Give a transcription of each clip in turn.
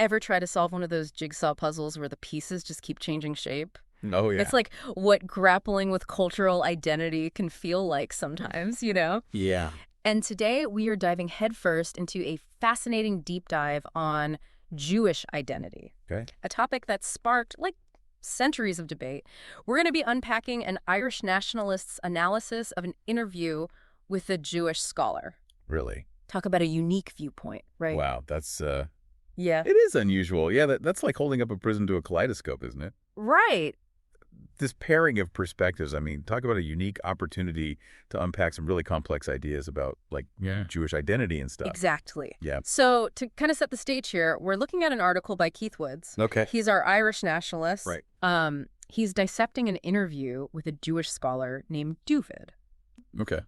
Ever try to solve one of those jigsaw puzzles where the pieces just keep changing shape? Oh, yeah. It's like what grappling with cultural identity can feel like sometimes, you know? Yeah. And today we are diving headfirst into a fascinating deep dive on Jewish identity, Okay. a topic that sparked like centuries of debate. We're going to be unpacking an Irish nationalist's analysis of an interview with a Jewish scholar. Really? Talk about a unique viewpoint, right? Wow. That's, Yeah. it is unusual. Yeah, that's like holding up a prism to a kaleidoscope, isn't it? Right. This pairing of perspectives, I mean, talk about a unique opportunity to unpack some really complex ideas about, like, Jewish identity and stuff. Exactly. Yeah. So to kind of set the stage here, we're looking at an article by Keith Woods. Okay. He's our Irish nationalist. Right. He's dissecting an interview with a Jewish scholar named Duvid. Okay.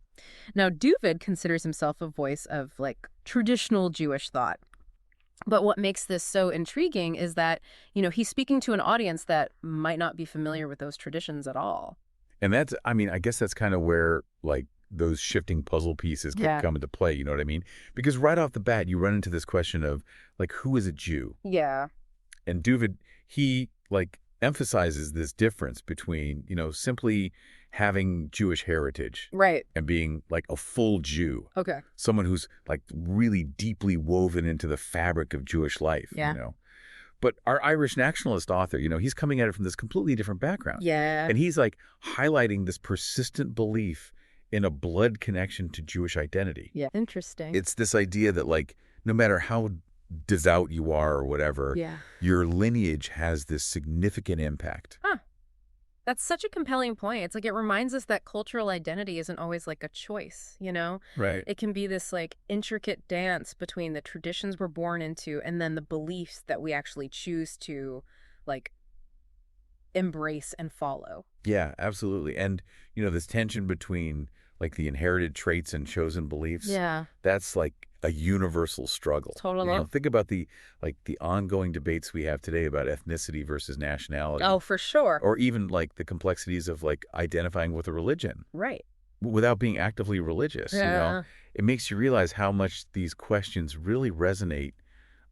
Now, Duvid considers himself a voice of, like, traditional Jewish thought. But what makes this so intriguing is that, he's speaking to an audience that might not be familiar with those traditions at all. And that's, I mean, I guess that's kind of where, like, those shifting puzzle pieces can come into play, you know what I mean? Because right off the bat, you run into this question of, like, who is a Jew? Yeah. And Duvid, he, like, emphasizes this difference between, simply having Jewish heritage Right. and being, like, a full Jew. Okay. Someone who's, like, really deeply woven into the fabric of Jewish life, But our Irish nationalist author, he's coming at it from this completely different background. Yeah. And he's, like, highlighting this persistent belief in a blood connection to Jewish identity. Yeah. Interesting. It's this idea that, like, no matter how devout you are or whatever, your lineage has this significant impact. Huh. That's such a compelling point. It's like it reminds us that cultural identity isn't always like a choice, Right. It can be this like intricate dance between the traditions we're born into and then the beliefs that we actually choose to like embrace and follow. Yeah, absolutely. And, this tension between like the inherited traits and chosen beliefs, that's like a universal struggle. Totally. Think about the ongoing debates we have today about ethnicity versus nationality. Oh, for sure. Or even like the complexities of like identifying with a religion. Right. Without being actively religious, It makes you realize how much these questions really resonate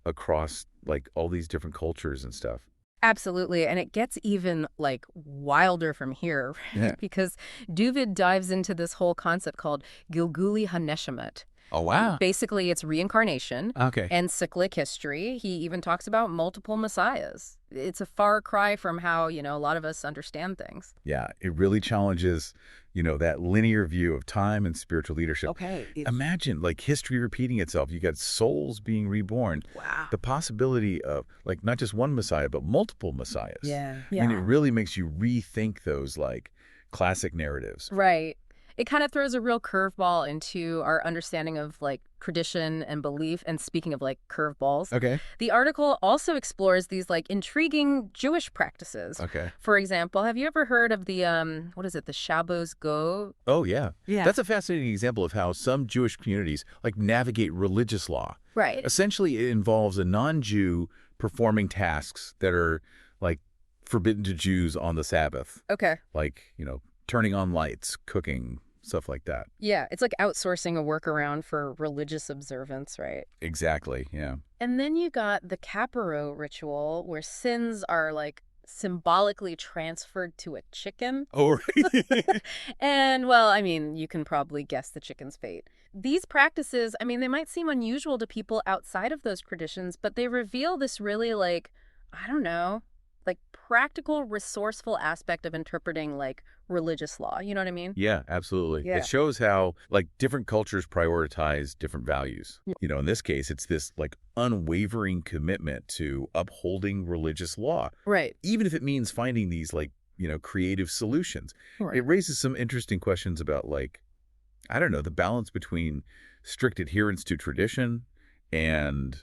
across like all these different cultures and stuff. Absolutely. And it gets even like wilder from here, right? Yeah. Because Duvid dives into this whole concept called Gilguli HaNeshamat. Oh, wow. Basically, it's reincarnation Okay. and cyclic history. He even talks about multiple messiahs. It's a far cry from how, a lot of us understand things. Yeah, it really challenges, that linear view of time and spiritual leadership. Okay. Imagine, like, history repeating itself. You got souls being reborn. Wow. The possibility of, like, not just one Messiah, but multiple Messiahs. Yeah. I mean, it really makes you rethink those, like, classic narratives. Right. It kind of throws a real curveball into our understanding of like tradition and belief. And speaking of like curveballs, Okay. the article also explores these like intriguing Jewish practices. Okay. For example, have you ever heard of the the Shabbos Go? Oh, yeah. Yeah. That's a fascinating example of how some Jewish communities, like, navigate religious law. Right. Essentially, it involves a non-Jew performing tasks that are, like, forbidden to Jews on the Sabbath. Okay. Like, turning on lights, cooking, stuff like that. Yeah, it's like outsourcing a workaround for religious observance, right? Exactly, yeah. And then you got the Caparo ritual, where sins are like symbolically transferred to a chicken. Oh, right. And, well, I mean, you can probably guess the chicken's fate. These practices, I mean, they might seem unusual to people outside of those traditions, but they reveal this really, like, I don't know, like practical, resourceful aspect of interpreting, like, religious law. You know what I mean? Yeah, absolutely. Yeah. It shows how, like, different cultures prioritize different values. Yeah. In this case, it's this, like, unwavering commitment to upholding religious law. Right. Even if it means finding these, like, creative solutions. Right. It raises some interesting questions about, like, I don't know, the balance between strict adherence to tradition and,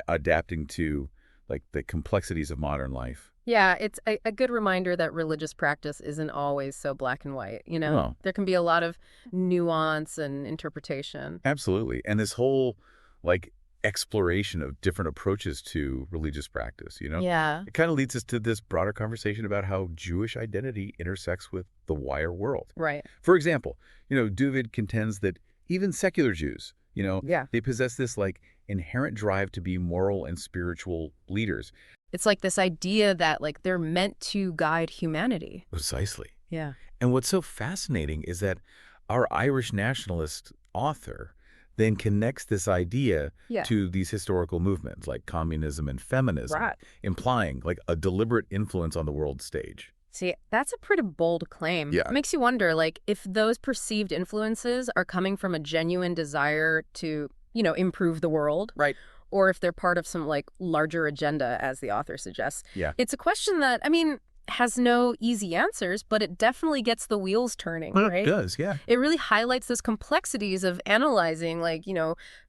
adapting to, like, the complexities of modern life. Yeah, it's a good reminder that religious practice isn't always so black and white, Well, There can be a lot of nuance and interpretation. absolutely. And this whole, like, exploration of different approaches to religious practice, Yeah. It kind of leads us to this broader conversation about how Jewish identity intersects with the wider world. Right. For example, Duvid contends that even secular Jews, Yeah. they possess this, like, inherent drive to be moral and spiritual leaders. It's like this idea that like they're meant to guide humanity. Precisely. Yeah. And what's so fascinating is that our Irish nationalist author then connects this idea Yeah. to these historical movements like communism and feminism, Right. implying like a deliberate influence on the world stage. See, that's a pretty bold claim. Yeah. It makes you wonder, like, if those perceived influences are coming from a genuine desire to, improve the world. Right. Or if they're part of some, like, larger agenda, as the author suggests. Yeah. It's a question that, has no easy answers, but it definitely gets the wheels turning, Well, right? it does, yeah. It really highlights those complexities of analyzing, like,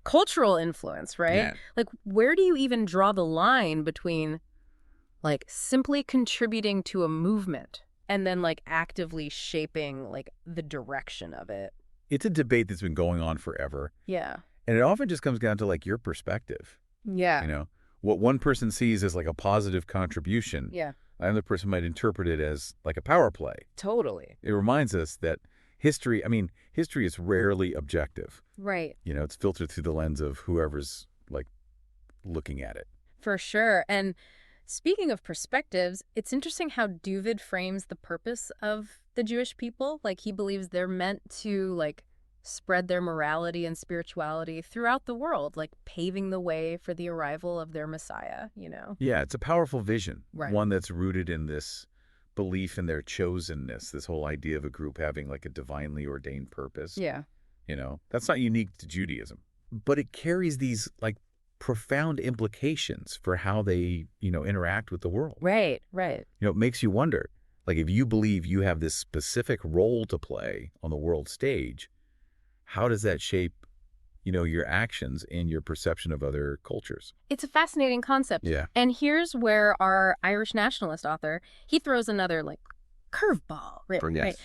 cultural influence, right? Yeah. Like, where do you even draw the line between, like, simply contributing to a movement and then, like, actively shaping, like, the direction of it? It's a debate that's been going on forever. Yeah. And it often just comes down to like your perspective. Yeah. What one person sees as like a positive contribution, Yeah. another person might interpret it as like a power play. Totally. It reminds us that history is rarely objective. Right. It's filtered through the lens of whoever's like looking at it. For sure. And speaking of perspectives, it's interesting how Duvid frames the purpose of the Jewish people. Like, he believes they're meant to, like, spread their morality and spirituality throughout the world, like paving the way for the arrival of their Messiah, Yeah, it's a powerful vision, Right. one that's rooted in this belief in their chosenness, this whole idea of a group having like a divinely ordained purpose. Yeah. That's not unique to Judaism, but it carries these like profound implications for how they, interact with the world. Right. Right. It makes you wonder, like if you believe you have this specific role to play on the world stage, how does that shape, your actions and your perception of other cultures? It's a fascinating concept. Yeah. And here's where our Irish nationalist author, he throws another, like, curveball, right? Yes.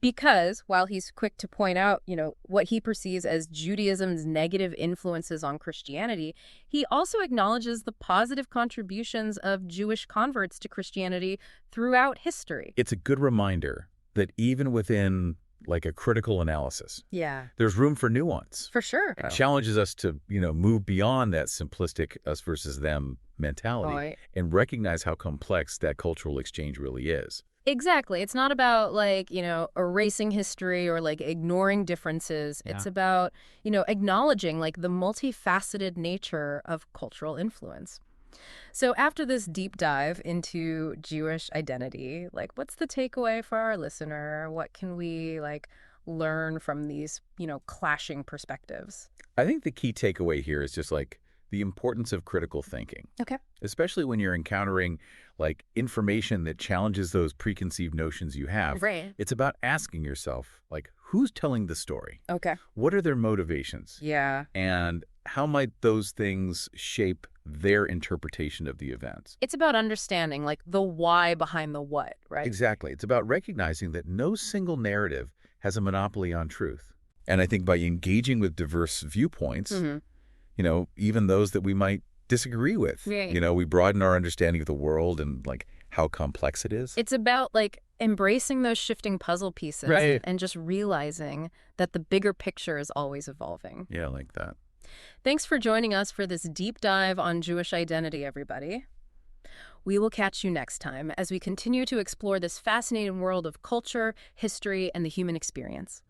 Because while he's quick to point out, what he perceives as Judaism's negative influences on Christianity, he also acknowledges the positive contributions of Jewish converts to Christianity throughout history. It's a good reminder that even within like a critical analysis, Yeah. there's room for nuance. For sure. It challenges us to, move beyond that simplistic us versus them mentality Right. and recognize how complex that cultural exchange really is. Exactly. It's not about, like, erasing history or, like, ignoring differences. Yeah. It's about, acknowledging, like, the multifaceted nature of cultural influence. So after this deep dive into Jewish identity, like, what's the takeaway for our listener? What can we, like, learn from these, clashing perspectives? I think the key takeaway here is just like the importance of critical thinking. Okay. Especially when you're encountering like information that challenges those preconceived notions you have. Right. It's about asking yourself, like, who's telling the story? Okay. What are their motivations? Yeah. And how might those things shape their interpretation of the events? It's about understanding, like, the why behind the what, right? Exactly. It's about recognizing that no single narrative has a monopoly on truth. And I think by engaging with diverse viewpoints, Mm-hmm. Even those that we might disagree with, Right. We broaden our understanding of the world and like how complex it is. It's about, like, embracing those shifting puzzle pieces Right. and just realizing that the bigger picture is always evolving. Yeah, like that. Thanks for joining us for this deep dive on Jewish identity, everybody. We will catch you next time as we continue to explore this fascinating world of culture, history, and the human experience.